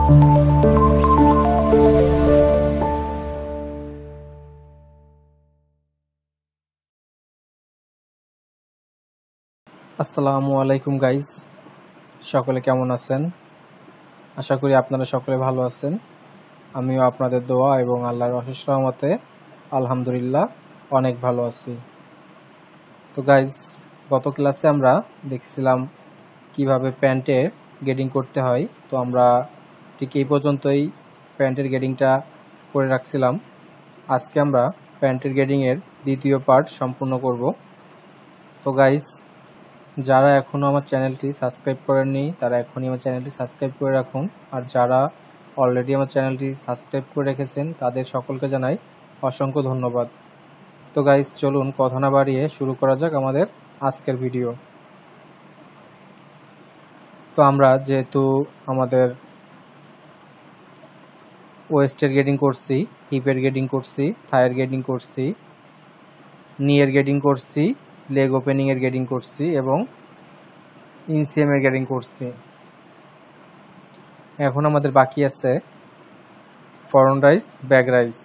আসসালামু আলাইকুম গাইজ, সকলে কেমন আছেন? আশা করি আপনারা সকলে ভালো আছেন। আমিও আপনাদের দোয়া এবং আল্লাহর অশেষ রহমতে আলহামদুলিল্লাহ অনেক ভালো আছি। তো গাইজ, গত ক্লাসে আমরা দেখছিলাম কিভাবে প্যান্টের গেডিং করতে হয়। তো আমরা ঠিক এই পর্যন্তই প্যান্টের গেডিংটা করে রাখছিলাম। আজকে আমরা প্যান্টের গেডিংয়ের দ্বিতীয় পার্ট সম্পূর্ণ করব। তো গাইজ, যারা এখনও আমার চ্যানেলটি সাবস্ক্রাইব করেননি তারা এখনই আমার চ্যানেলটি সাবস্ক্রাইব করে রাখুন, আর যারা অলরেডি আমার চ্যানেলটি সাবস্ক্রাইব করে রেখেছেন তাদের সকলকে জানাই অসংখ্য ধন্যবাদ। তো গাইজ, চলুন কথা না বাড়িয়ে শুরু করা যাক আমাদের আজকের ভিডিও। তো আমরা যেহেতু আমাদের ওয়েস্টের গেডিং করছি, হিপের গেডিং করছি, থাইয়ের গেডিং করছি, নিয়ের গেডিং করছি, লেগ ওপেনিংয়ের গেডিং করছি এবং ইনসিএমের গেডিং করছি। এখন আমাদের বাকি আছে ফরন্ট রাইজ, ব্যাক রাইজ।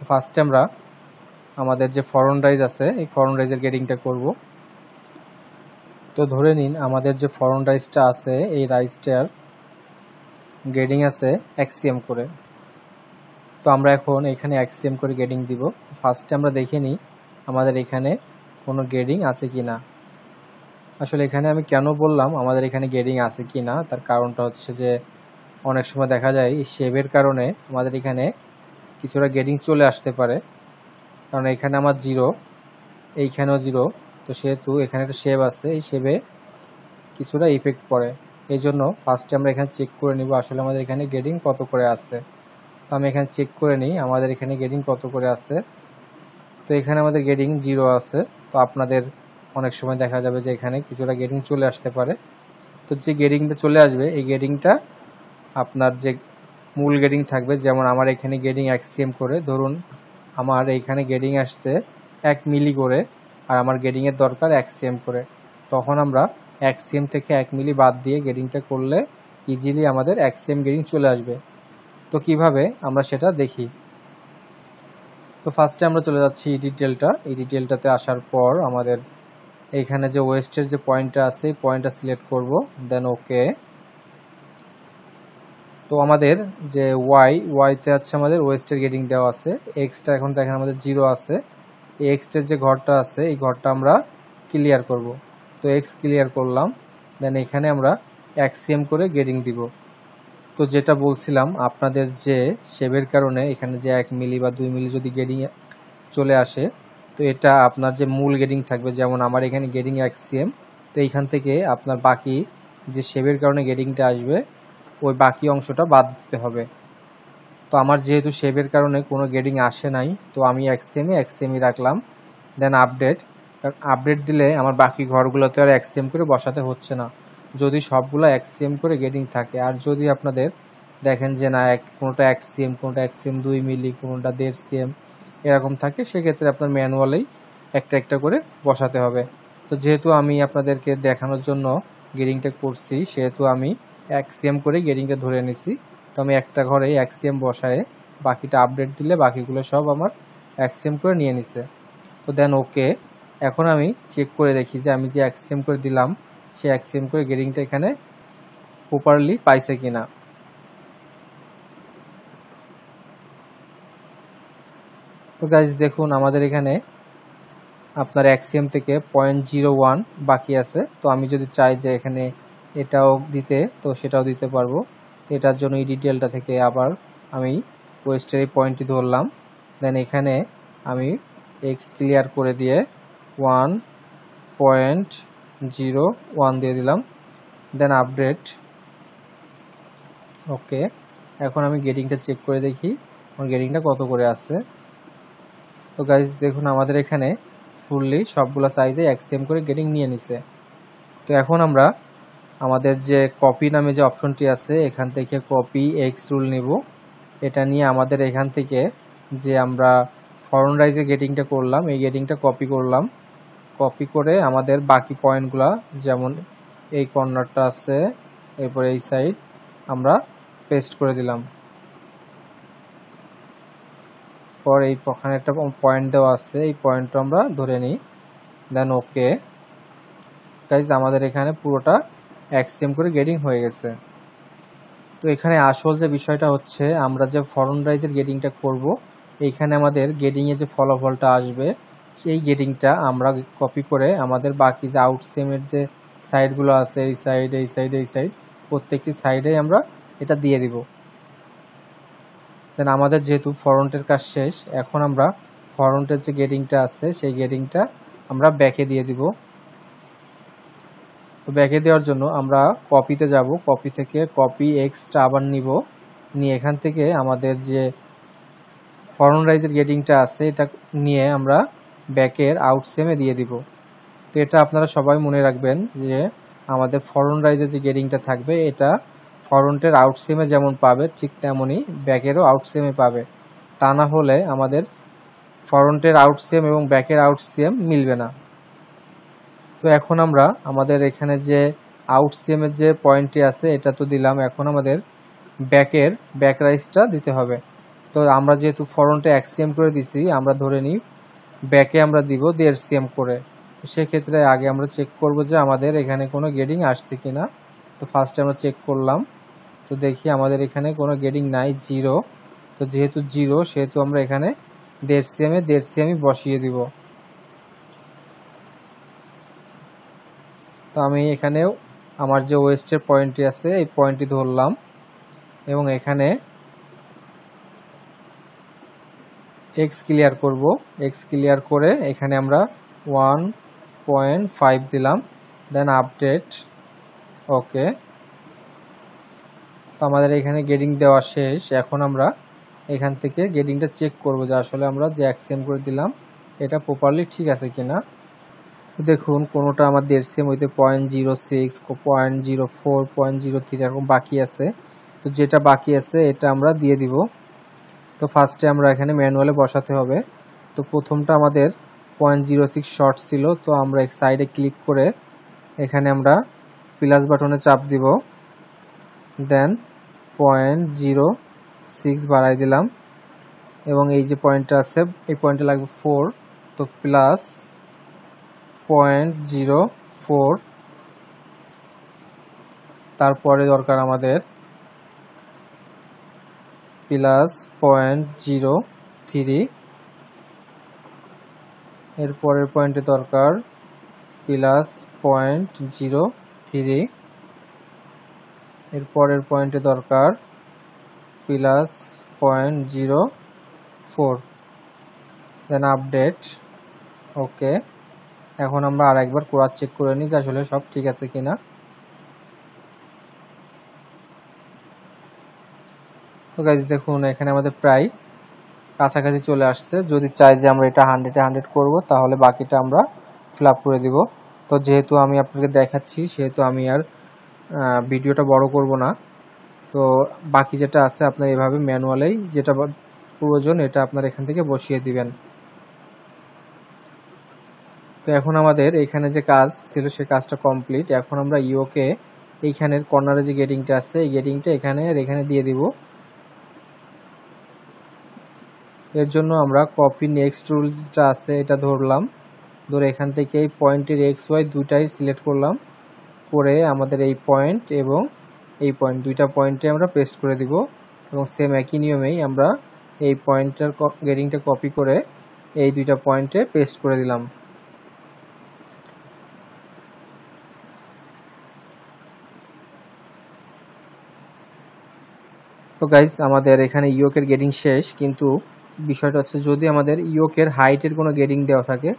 ফার্স্টে আমরা আমাদের যে ফরন্ট রাইজ আছে এই ফরন্ট রাইজের গেডিংটা করব। তো ধরে নিন আমাদের যে ফরন্ট রাইজটা আছে এই রাইজটার গেডিং আছে এক্সিএম করে। তো আমরা এখন এখানে এক্সিএম করে গেডিং দিব। ফার্স্টে আমরা দেখে নিই আমাদের এখানে কোনো গেডিং আছে কি না। আসলে এখানে আমি কেন বললাম আমাদের এখানে গেডিং আছে কি না, তার কারণটা হচ্ছে যে অনেক সময় দেখা যায় এই শেপের কারণে আমাদের এখানে কিছুটা গেডিং চলে আসতে পারে। কারণ এখানে আমার 0, এইখানেও 0, তো সেহেতু এখানে একটা শেপ আছে, এই শেপে কিছুটা ইফেক্ট পড়ে। এই জন্য ফার্স্টে আমরা এখানে চেক করে নিব আসলে আমাদের এখানে গেডিং কত করে আছে। তো আমি এখানে চেক করে নিই আমাদের এখানে গেডিং কত করে আছে। তো এখানে আমাদের গেডিং 0 আছে। তো আপনাদের অনেক সময় দেখা যাবে যে এখানে কিছুটা গেডিং চলে আসতে পারে। তো যে গেডিংটা চলে আসবে এই গেডিংটা আপনার যে মূল গেডিং থাকবে, যেমন আমার এখানে গেডিং এক্সিএম করে, ধরুন আমার এইখানে গেডিং আসছে 1 মিলি করে আর আমার গেডিংয়ের দরকার এক্সিএম করে, তখন আমরা এক্সিএম থেকে 1 মিলি বাদ দিয়ে গেডিংটা করলে ইজিলি আমাদের এক্সিএম গেডিং চলে আসবে। তো কিভাবে আমরা সেটা দেখি। তো ফার্স্টে আমরা চলে যাচ্ছি এই ডিটেলটাতে আসার পর আমাদের এইখানে যে ওয়েস্টের যে পয়েন্টটা আছে এই পয়েন্টটা সিলেক্ট করব, দেন ওকে। তো আমাদের যে ওয়াইতে আছে আমাদের ওয়েস্টের গেডিং দেওয়া আছে, এক্সটা এখন দেখেন আমাদের 0 আছে। এই এক্সটের যে ঘরটা আছে এই ঘরটা আমরা ক্লিয়ার করব। তো এক্স ক্লিয়ার করলাম, দেন এখানে আমরা এক্সিএম করে গেডিং দিব। তো যেটা বলছিলাম আপনাদের যে শেপের কারণে এখানে যে 1 মিলি বা 2 মিলি যদি গেডিং চলে আসে, তো এটা আপনার যে মূল গেডিং থাকবে, যেমন আমার এখানে গেডিং এক্সিএম, তো এইখান থেকে আপনার বাকি যে শেপের কারণে গেডিংটা আসবে ওই বাকি অংশটা বাদ দিতে হবে। তো আমার যেহেতু শেপের কারণে কোনো গেডিং আসে নাই, তো আমি এক্সিএমই রাখলাম। দেন আপডেট দিলে আমার বাকি ঘরগুলোতে আর এক্সিএম করে বসাতে হচ্ছে না, যদি সবগুলো এক্সিএম করে গেডিং থাকে। আর যদি আপনাদের দেখেন যে না কোনোটা এক্সিএম 2 মিলি, কোনোটা 1.5 সিএম এরকম থাকে, সেক্ষেত্রে আপনার ম্যানুয়ালেই একটা একটা করে বসাতে হবে। তো যেহেতু আমি আপনাদেরকে দেখানোর জন্য গেডিংটা করছি, সেহেতু আমি এক্সিএম করে গেডিংটা ধরে নিছি। তো আমি একটা ঘরে এক্সিএম বসায়ে বাকিটা আপডেট দিলে বাকিগুলো সব আমার এক্সিএম করে নিয়ে নিছে। তো দেন ওকে। এখন আমি চেক করে দেখি যে আমি যে এক্সিএম করে দিলাম সে এক্সিএম করে গেডিংটা এখানে প্রপারলি পাইছে কিনা। তো গাইজ দেখুন আমাদের এখানে আপনার এক্সিএম থেকে 0.01 বাকি আছে। তো আমি যদি চাই যে এখানে এটাও দিতে, তো সেটাও দিতে পারবো। তো এটার জন্য এই ডিটেলটা থেকে আবার আমি ওয়েস্টের এই পয়েন্টটি ধরলাম, দেন এখানে আমি এক্স ক্লিয়ার করে দিয়ে 1.01 দিয়ে দিলাম, দেন আপডেট ওকে। এখন আমি গেডিংটা চেক করে দেখি আমার গেডিংটা কত করে আছে। তো গাইজ দেখুন আমাদের এখানে ফুললি সবগুলো সাইজে এক্সিএম করে গেডিং নিয়ে নিছে। তো এখন আমরা আমাদের যে কপি নামে যে অপশনটি আছে এখান থেকে কপি এক্স রুল নিব। এটা নিয়ে আমাদের এখান থেকে যে আমরা ফরন্ট রাইজে গেডিংটা করলাম এই গেডিংটা কপি করলাম। কপি করে আমাদের বাকি পয়েন্টগুলা, যেমন এই কর্নারটা আছে, এরপরে এই সাইড আমরা পেস্ট করে দিলাম। পর এই ওখানে একটা পয়েন্ট দেওয়া আছে, এই পয়েন্টটা আমরা ধরে নিই, দেন ওকে। গাইজ আমাদের এখানে পুরোটা এক্সএম করে গেটিং হয়ে গেছে। তো এখানে আসল যে বিষয়টা হচ্ছে, আমরা যে ফরন্ট রাইজের গেটিংটা করব, এইখানে আমাদের গেটিংয়ে যে ফলাফলটা আসবে সেই গেটিংটা আমরা কপি করে আমাদের বাকি যে আউটসেমের যে সাইডগুলো আছে, এই সাইড, এই সাইড, এই সাইড, প্রত্যেকটি সাইডে আমরা এটা দিয়ে দিব। দেন আমাদের যেহেতু ফরন্টের কাজ শেষ, এখন আমরা ফরন্টের যে গেটিংটা আছে সেই গেটিংটা আমরা ব্যাকে দিয়ে দিব। তো ব্যাকে দেওয়ার জন্য আমরা কপিতে যাব, কপি থেকে কপি এক্সটা আবার নিয়ে এখান থেকে আমাদের যে ফরন্ট রাইজের গেটিংটা আছে এটা নিয়ে আমরা ব্যাকের আউটসেমে দিয়ে দিব। তো এটা আপনারা সবাই মনে রাখবেন যে আমাদের ফরন্ট রাইজের যে গেটিংটা থাকবে এটা ফরন্টের আউটসেমে যেমন পাবে ঠিক তেমনই ব্যাকেরও আউটসেমে পাবে। তা না হলে আমাদের ফরন্টের আউটসেম এবং ব্যাকের আউটসেম মিলবে না। তো এখন আমরা আমাদের এখানে যে আউটসেমের যে পয়েন্টটি আছে এটা তো দিলাম, এখন আমাদের ব্যাক রাইজটা দিতে হবে। তো আমরা যেহেতু ফরন্টে 1 cm করে দিছি, আমরা ধরে নিই ব্যাকে আমরা দিব 1.5 cm করে। সেক্ষেত্রে আগে আমরা চেক করব যে আমাদের এখানে কোনো গেটিং আসছে কিনা। তো ফার্স্টে আমরা চেক করলাম, তো দেখি আমাদের এখানে কোনো গেটিং নাই, 0। তো যেহেতু 0 সেহেতু আমরা এখানে 1.5 cm 1.5 cm বসিয়ে দিব। তো আমি এখানেও আমার যে ওয়েস্টের পয়েন্টটি আছে এই পয়েন্টটি ধরলাম এবং এখানে এক্স ক্লিয়ার করব। এক্স ক্লিয়ার করে এখানে আমরা 1.5 দিলাম, দেন আপডেট, ওকে। তো আমাদের এখানে গেটিং দেওয়া শেষ। এখন আমরা এখান থেকে গেটিংটা চেক করব যে আসলে আমরা যে 1 cm করে দিলাম এটা প্রপারলি ঠিক আছে কিনা। দেখুন কোনোটা আমার 1.5 cm হইতে 0.06, 0.04, 0.03 এরকম বাকি আছে। তো যেটা বাকি আছে এটা আমরা দিয়ে দিব। তো ফার্স্টে আমরা এখানে ম্যানুয়ালে বসাতে হবে। তো প্রথমটা আমাদের 0.06 শর্ট ছিল, তো আমরা এক সাইডে ক্লিক করে এখানে আমরা প্লাস বাটনে চাপ দিব, দেন 0.06 বাড়াই দিলাম এবং এই যে পয়েন্টটা আছে এই পয়েন্টে লাগবে 4, তো প্লাস 0.04, তারপরে দরকার আমাদের প্লাস 0.03, এরপরের পয়েন্টে দরকার প্লাস 0.03, এরপরের পয়েন্টে দরকার প্লাস 0.04, দেন আপডেট, ওকে। এখন আমরা আরেকবার ক্রস চেক করে নিই যে আসলে সব ঠিক আছে কিনা। তো গাইজ দেখুন এখানে আমাদের প্রায় কাছাকাছি চলে আসছে। যদি চাই যে আমরা এটা 100-এ 100 করব তাহলে বাকিটা আমরা ফিল আপ করে দিব। তো যেহেতু আমি আপনাকে দেখাচ্ছি সেহেতু আমি আর ভিডিওটা বড় করব না। তো বাকি যেটা আছে আপনার এভাবে ম্যানুয়ালেই যেটা প্রয়োজন এটা আপনার এখান থেকে বসিয়ে দিবেন। তো এখন আমাদের এখানে যে কাজ ছিল সে কাজটা কমপ্লিট। এখন আমরা ইওকে এইখানের কর্নারে যে গেটিংটা আছে এই গেটিংটা এখানে আর এখানে দিয়ে দিব। এর জন্য আমরা কপি নেক্সট রুলটা আছে এটা ধরলাম, ধরে এখান থেকে এই পয়েন্টের এক্স ওয়াই দুইটাই সিলেক্ট করলাম, করে আমাদের এই পয়েন্ট এবং এই পয়েন্ট দুইটা পয়েন্টে আমরা পেস্ট করে দিব এবং সেম একই নিয়মেই আমরা এই পয়েন্টটার গেটিংটা কপি করে এই দুইটা পয়েন্টে পেস্ট করে দিলাম। তো গাইজ আমাদের এখানে ইয়োকের গেটিং শেষ, কিন্তু বিষয়টা হচ্ছে যদি আমাদের ইয়োকের হাইটের কোনো গেটিং দেওয়া থাকে,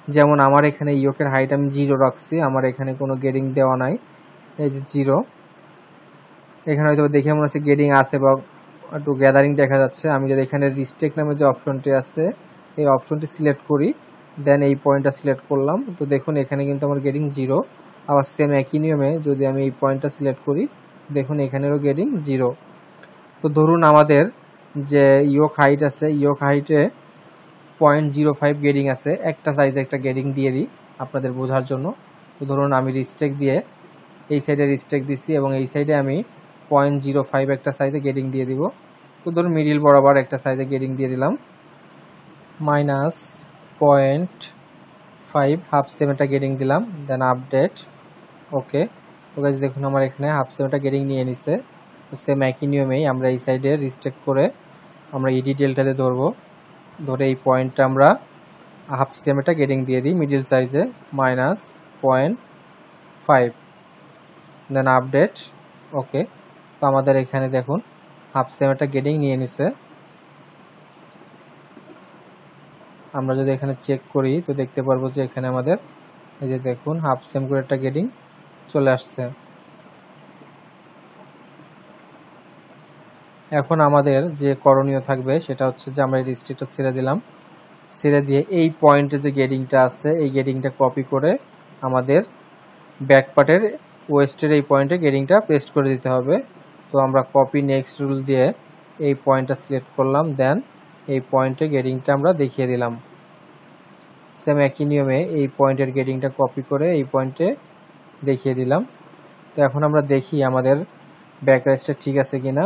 যেমন আমার এখানে ইয়োকের হাইট আমি 0 রাখছি, আমার এখানে কোনো গেটিং দেওয়া নাই, এই যে 0। এখানে হয়তো দেখে মনে হচ্ছে গেটিং আছে বা একটু গ্যাদারিং দেখা যাচ্ছে। আমি যদি এখানে রিস্টেক নামে যে অপশনটি আছে এই অপশনটি সিলেক্ট করি, দেন এই পয়েন্টটা সিলেক্ট করলাম, তো দেখুন এখানে কিন্তু আমার গেটিং 0। আবার সেম একই নিয়মে যদি আমি এই পয়েন্টটা সিলেক্ট করি, দেখুন এখানেরও গেটিং 0। তো ধরুন আমাদের যে ইয়োক হাইট আছে, ইয়োক হাইটে 0.05 গেটিং আছে, একটা সাইজে একটা গেটিং দিয়ে দিই আপনাদের বোঝার জন্য। তো ধরুন আমি রিস্টেক দিয়ে এই সাইডে রিস্টেক দিছি এবং এই সাইডে আমি 0.05 একটা সাইজে গেডিং দিয়ে দিব। তো ধরুন মিডিল বরাবর একটা সাইজে গেডিং দিয়ে দিলাম। -0.5 হাফ সেম একটা গেডিং দিলাম, দেন আপডেট। ওকে, তো গাইস দেখুন আমার এখানে হাফ সেম একটা গেডিং নিয়ে নিছে। তো সেম একই নিয়মেই আমরা এই সাইডে রিস্ট্রিক্ট করে আমরা ইডি ডেল্টাতে ধরবো, ধরে এই পয়েন্টটা আমরা হাফ সেম একটা গেডিং দিয়ে দিই মিডিল সাইজে -0.5, দেন আপডেট। ওকে, তো আমাদের এখানে দেখুন হাফ সেম একটা গেডিং নিয়ে নিছে। আমরা যদি এখানে চেক করি তো দেখতে পারবো যে এখানে আমাদের এই যে দেখুন হাফ সেম করে একটা গেডিং চলে আসছে। এখন আমাদের যে করণীয় থাকবে সেটা হচ্ছে যে আমরা এই রিস্ট্রিক্টটা ছেড়ে দিলাম, ছেড়ে দিয়ে এই পয়েন্টে যে গেডিংটা আছে এই গেডিংটা কপি করে আমাদের ব্যাক পার্টের ওয়েস্টের এই পয়েন্টে গেডিংটা পেস্ট করে দিতে হবে। তো আমরা কপি নেক্সট রুল দিয়ে এই পয়েন্টটা সিলেক্ট করলাম, দেন এই পয়েন্টে গেডিংটা আমরা দেখিয়ে দিলাম। সেম একই নিয়মে এই পয়েন্টের গেডিংটা কপি করে এই পয়েন্টে দেখিয়ে দিলাম। তো এখন আমরা দেখি আমাদের ব্যাক রাইসটা ঠিক আছে কিনা।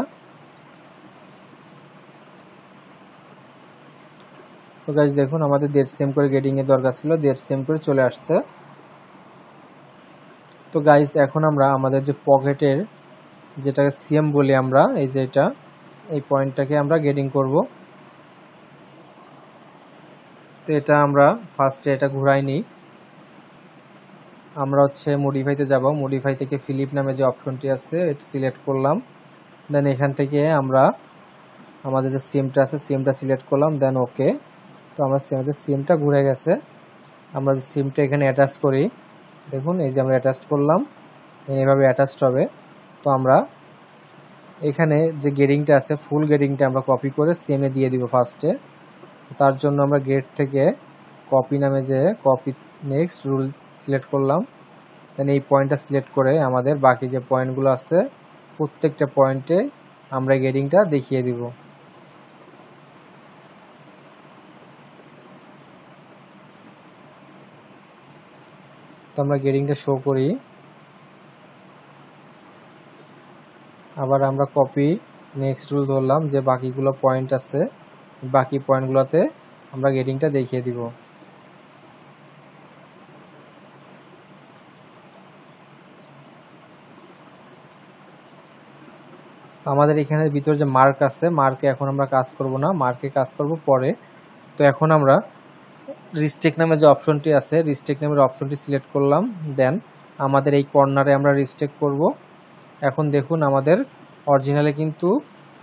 তো গাইস দেখুন আমাদের 1.5 সেম করে গেডিং এর দরকার ছিল, 1.5 সেম করে চলে আসছে। তো গাইস এখন আমরা আমাদের যে পকেটের যেটাকে সিএম বলি আমরা, এই যে এটা এই পয়েন্টটাকে আমরা গেডিং করব। তো এটা আমরা ফার্স্টে এটা ঘুরাই নিই। আমরা হচ্ছে মডিফাইতে যাব, মডিফাই থেকে ফিলিপ নামে যে অপশনটি আছে এটা সিলেক্ট করলাম, দেন এখান থেকে আমরা আমাদের যে সিএমটা আছে সিএমটা সিলেক্ট করলাম, দেন ওকে। তো আমরা সিএমটা ঘুরে গেছে। আমরা যে সিএমটা এখানে অ্যাটাচ করি, দেখুন এই যে আমরা অ্যাটাচ করলাম, এইভাবে অ্যাটাচড হবে। তো আমরা এখানে যে গেডিংটা আছে ফুল গেডিংটা আমরা কপি করে সিএমে দিয়ে দিব ফার্স্টে। তার জন্য আমরা গেট থেকে কপি নামে যে কপি নেক্সট রুল সিলেক্ট করলাম, দেন এই পয়েন্টটা সিলেক্ট করে আমাদের বাকি যে পয়েন্টগুলো আছে প্রত্যেকটা পয়েন্টে আমরা গেডিংটা দেখিয়ে দিব। তো আমরা গেডিংটা শো করি, আবার আমরা কপি নেক্সট রুল ধরলাম, যে বাকিগুলো পয়েন্ট আছে বাকি পয়েন্টগুলোতে আমরা গেডিংটা দেখিয়ে দিব। তো আমাদের এখানে ভিতরে যে মার্ক আছে মার্কে এখন আমরা কাজ করব না, মার্কে কাজ করব পরে। তো এখন আমরা রিস্ট্রিক্ট নামে যে অপশনটি আছে রিস্ট্রিক্ট নামের অপশনটি সিলেক্ট করলাম, দেন আমাদের এই কর্নারে আমরা রিস্ট্রিক্ট করব। এখন দেখুন আমাদের অরিজিনালে কিন্তু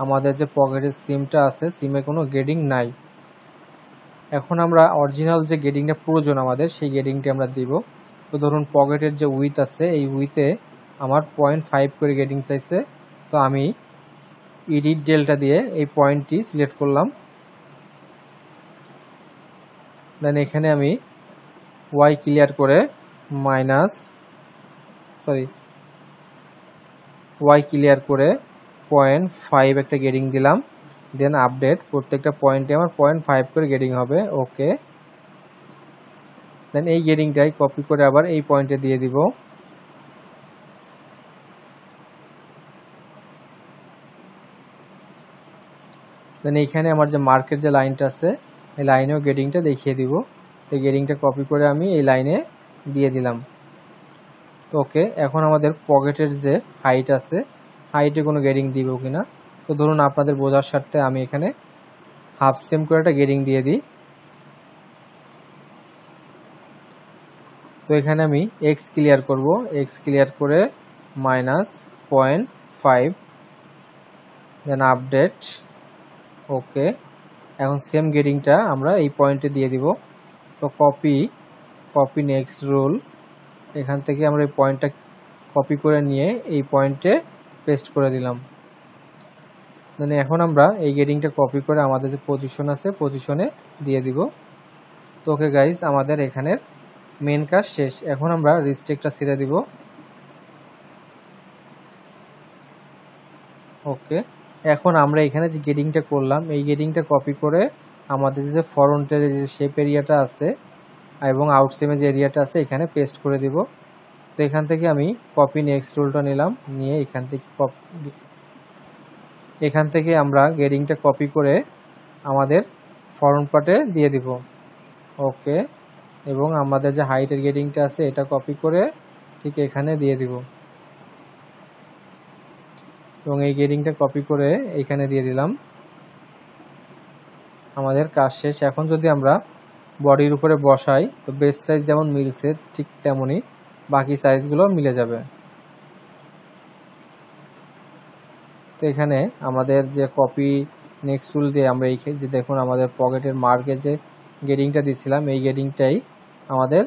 আমাদের যে পকেটের সিমটা আছে সিমে কোনো গেডিং নাই। এখন আমরা অরিজিনাল যে গেডিংটা প্রয়োজন আমাদের সেই গেডিংটি আমরা দিব। তো ধরুন পকেটের যে উইথ আছে এই উইথে আমার 0.5 করে গেডিং চাইছে। তো আমি এডিট ডেল্টা দিয়ে এই পয়েন্টটি সিলেক্ট করলাম, দেন এখানে আমি ওয়াই ক্লিয়ার করে ওয়াই ক্লিয়ার করে 0.5 একটা গেডিং দিলাম, দেন আপডেট। প্রত্যেকটা পয়েন্টে আমার 0.5 করে গেডিং হবে। ওকে, দেন এই গেডিংটাই কপি করে আবার এই পয়েন্টে দিয়ে দিব। দেন এইখানে আমার যে মার্কের যে লাইনটা আছে এই লাইনেও গেডিংটা দেখিয়ে দিব। তো গেডিংটা কপি করে আমি এই লাইনে দিয়ে দিলাম। তো ওকে, এখন আমাদের পকেটের যে হাইট আছে হাইটে কোনো গেডিং দিব কিনা। তো ধরুন আপনাদের বোঝার স্বার্থে আমি এখানে হাফ সেম করে একটা গেডিং দিয়ে দিই। তো এখানে আমি এক্স ক্লিয়ার করব, এক্স ক্লিয়ার করে -0.5, দেন আপডেট। ওকে, এখন সেম গেডিংটা আমরা এই পয়েন্টে দিয়ে দিব। তো কপি নেক্সট রুল, এখান থেকে আমরা এই পয়েন্টটা কপি করে নিয়ে এই পয়েন্টে পেস্ট করে দিলাম। মানে এখন আমরা এই গেডিংটা কপি করে আমাদের যে পজিশন আছে পজিশনে দিয়ে দিব। তো ওকে গাইজ, আমাদের এখানের মেন কাজ শেষ। এখন আমরা রিস্ট্রিক্টটা ছেড়ে দিব। ওকে, এখন আমরা এখানে যে গেডিংটা করলাম এই গেডিংটা কপি করে আমাদের যে ফ্রন্টের যে শেপ এরিয়াটা আছে এবং আউটসেমে যে এরিয়াটা আছে এখানে পেস্ট করে দিব। তো এখান থেকে আমি কপি নেক্সট রুলটা নিলাম, নিয়ে এখান থেকে এখান থেকে আমরা গেডিংটা কপি করে আমাদের ফরম পার্টে দিয়ে দিব। ওকে, এবং আমাদের যে হাইটের গেডিংটা আছে এটা কপি করে ঠিক এখানে দিয়ে দিব, এবং এই গেডিংটা কপি করে এখানে দিয়ে দিলাম। আমাদের কাজ শেষ। এখন যদি আমরা বডির উপরে বসাই তো বেস সাইজ যেমন মিলছে ঠিক তেমনই বাকি সাইজগুলো মিলে যাবে। তো এখানে আমাদের যে কপি নেক্সট টুল দিয়ে আমরা এই যে দেখুন আমাদের পকেটের মার্কে যে গেডিংটা দিয়েছিলাম এই গেডিংটাই আমাদের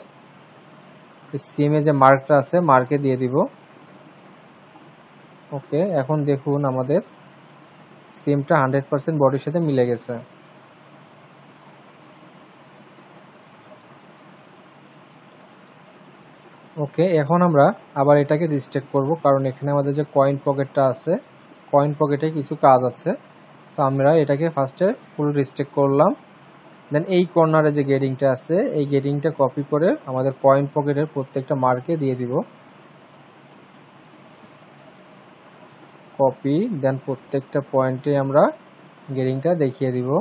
সিএমএ যে মার্কটা আছে মার্কে দিয়ে দিব। ওকে, এখন দেখুন আমাদের সিমটা 100% বডির সাথে মিলে গেছে। ওকে, এখন আমরা আবার এটাকে রিস্ট্রিক্ট করব, কারণ এখানে আমাদের যে কয়েন পকেটটা আছে কয়েন পকেটে কিছু কাজ আছে। তো আমরা এটাকে ফার্স্টে ফুল রিস্ট্রিক্ট করলাম, দেন এই কর্নারে যে গেডিংটা আছে এই গেডিংটা কপি করে আমাদের কয়েন পকেটের প্রত্যেকটা মার্কে দিয়ে দিব। কপি, দেন প্রত্যেকটা পয়েন্টে আমরা গেডিংটা দেখিয়ে দিব।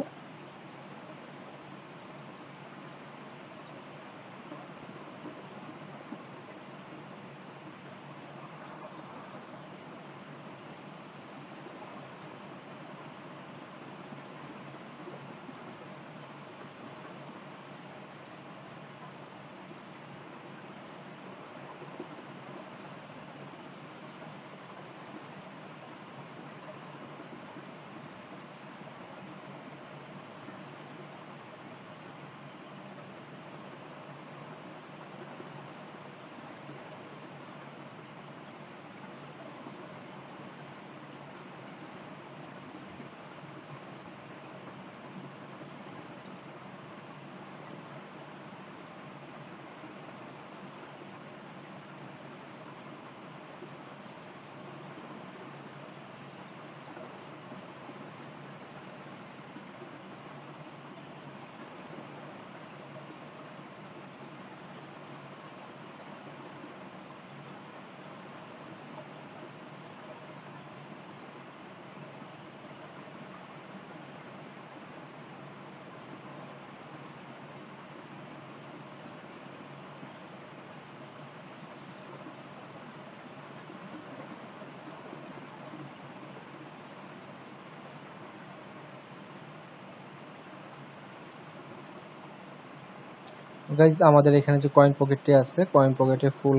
গাইজ আমাদের এখানে যে কয়েন পকেটটি আছে কয়েন পকেটে ফুল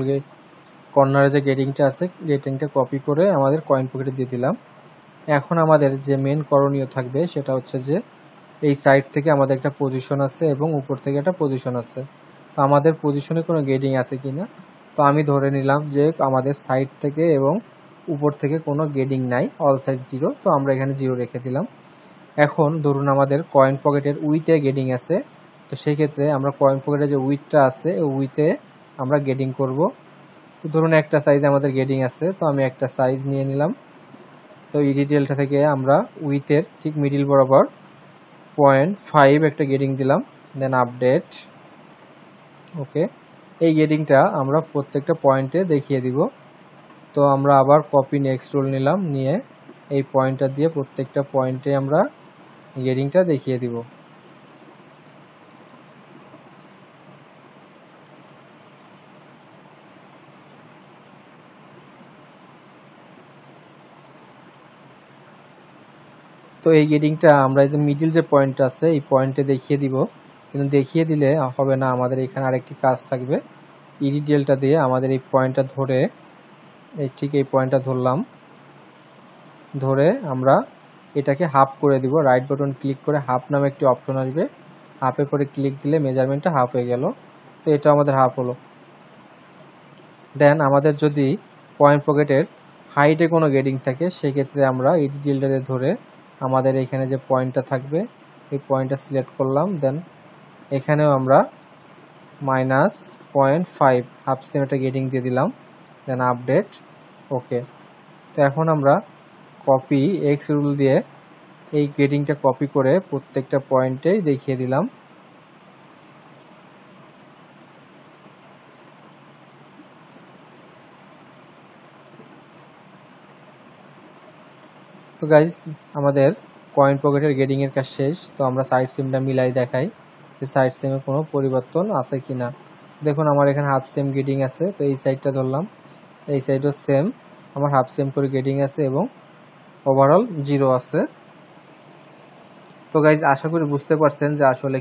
কর্নারে যে গেটিংটা আছে গেটিংটা কপি করে আমাদের কয়েন পকেটে দিয়ে দিলাম। এখন আমাদের যে মেন করণীয় থাকবে সেটা হচ্ছে যে এই সাইড থেকে আমাদের একটা পজিশন আছে এবং উপর থেকে একটা পজিশন আছে। তো আমাদের পজিশনে কোনো গেটিং আছে কিনা, তো আমি ধরে নিলাম যে আমাদের সাইড থেকে এবং উপর থেকে কোনো গেটিং নাই, অল সাইজ 0, তো আমরা এখানে 0 রেখে দিলাম। এখন ধরুন আমাদের কয়েন পকেটের উইথে গেটিং আছে, তো সেই ক্ষেত্রে আমরা কয়েন পকেটে যে উইথটা আছে ওই উইথে আমরা গেটিং করব। তো ধরুন একটা সাইজ আমাদের গেটিং আছে, তো আমি একটা সাইজ নিয়ে নিলাম। তো এই ডিটেলটা থেকে আমরা উইথের ঠিক মিডিল বরাবর 0.5 একটা গেটিং দিলাম, দেন আপডেট। ওকে, এই গেটিংটা আমরা প্রত্যেকটা পয়েন্টে দেখিয়ে দিব। তো আমরা আবার কপি নেক্সট রুল নিলাম, নিয়ে এই পয়েন্টটা দিয়ে প্রত্যেকটা পয়েন্টে আমরা গেটিংটা দেখিয়ে দিব। তো এই গেটিংটা আমরা এই যে মিডিল যে পয়েন্ট আছে এই পয়েন্টে দেখিয়ে দিব, কিন্তু দেখিয়ে দিলে হবে না, আমাদের এখানে আরেকটি কাজ থাকবে। ইডিডিএলটা দিয়ে আমাদের এই পয়েন্টটা ধরে ঠিক এই পয়েন্টটা ধরলাম, ধরে আমরা এটাকে হাফ করে দিব। রাইট বাটন ক্লিক করে হাফ নামে একটি অপশন আসবে, হাফে করে ক্লিক দিলে মেজারমেন্টটা হাফ হয়ে গেল। তো এটা আমাদের হাফ হলো। দেন আমাদের যদি পয়েন্ট পকেটের হাইটে কোনো গেটিং থাকে সেক্ষেত্রে আমরা এই ডিটেলটাতে ধরে আমাদের এখানে যে পয়েন্টটা থাকবে এই পয়েন্টটা সিলেক্ট করলাম, দেন এখানেও আমরা -0.5 হাফ সেম একটা গেটিং দিয়ে দিলাম, দেন আপডেট। ওকে, তো এখন আমরা কপি এক্স রুল দিয়ে এই গেটিংটা কপি করে প্রত্যেকটা পয়েন্টেই দেখিয়ে দিলাম। তো গাইজ আমাদের কয়েন পকেটের গেটিংয়ের কাজ শেষ। তো আমরা সাইড সিমটা মিলাই দেখাই যে সাইড সিমে কোনো পরিবর্তন আছে কি না। দেখুন আমার এখানে হাফ সিম গেটিং আছে, তো এই সাইডটা ধরলাম, এই সাইডও সেম আমার হাফ সিম করে গেটিং আছে এবং ওভারঅল 0 আছে। তো গাইজ আশা করি বুঝতে পারছেন যে আসলে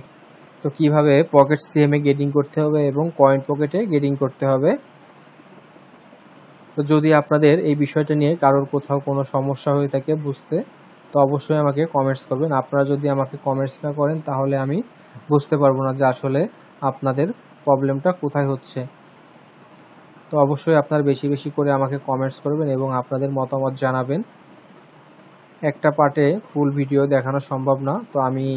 তো কিভাবে পকেট সিএমে গেটিং করতে হবে এবং কয়েন পকেটে গেটিং করতে হবে। তো যদি আপনাদের এই বিষয়টা নিয়ে কারোর কোথাও কোনো সমস্যা হয়ে থাকে বুঝতে, তো অবশ্যই আমাকে কমেন্টস করবেন। আপনারা যদি আমাকে কমেন্টস না করেন তাহলে আমি বুঝতে পারবো না যে আসলে আপনাদের প্রবলেমটা কোথায় হচ্ছে। তো অবশ্যই আপনারা বেশি বেশি করে আমাকে কমেন্টস করবেন এবং আপনাদের মতামত জানাবেন। একটা পার্টে ফুল ভিডিও দেখানো সম্ভব না, তো আমি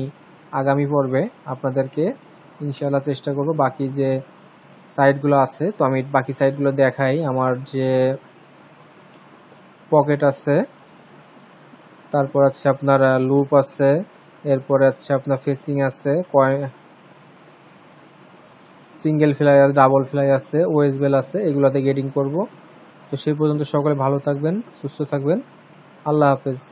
আগামী পর্বে আপনাদেরকে ইনশাআল্লাহ চেষ্টা করব বাকি যে সাইডগুলো আছে, তো আমি বাকি সাইডগুলো দেখাই। আমার যে পকেট আছে, তারপর আছে আপনার লুপ আছে, এরপরে আছে আপনার ফেসিং আছে, সিঙ্গেল ফ্লাই আছে, ডাবল ফ্লাই আছে, ওয়েস বেল আছে, এগুলাতে গেটিং করব। তো সেই পর্যন্ত সকলে ভালো থাকবেন, সুস্থ থাকবেন। আল্লাহ হাফেজ।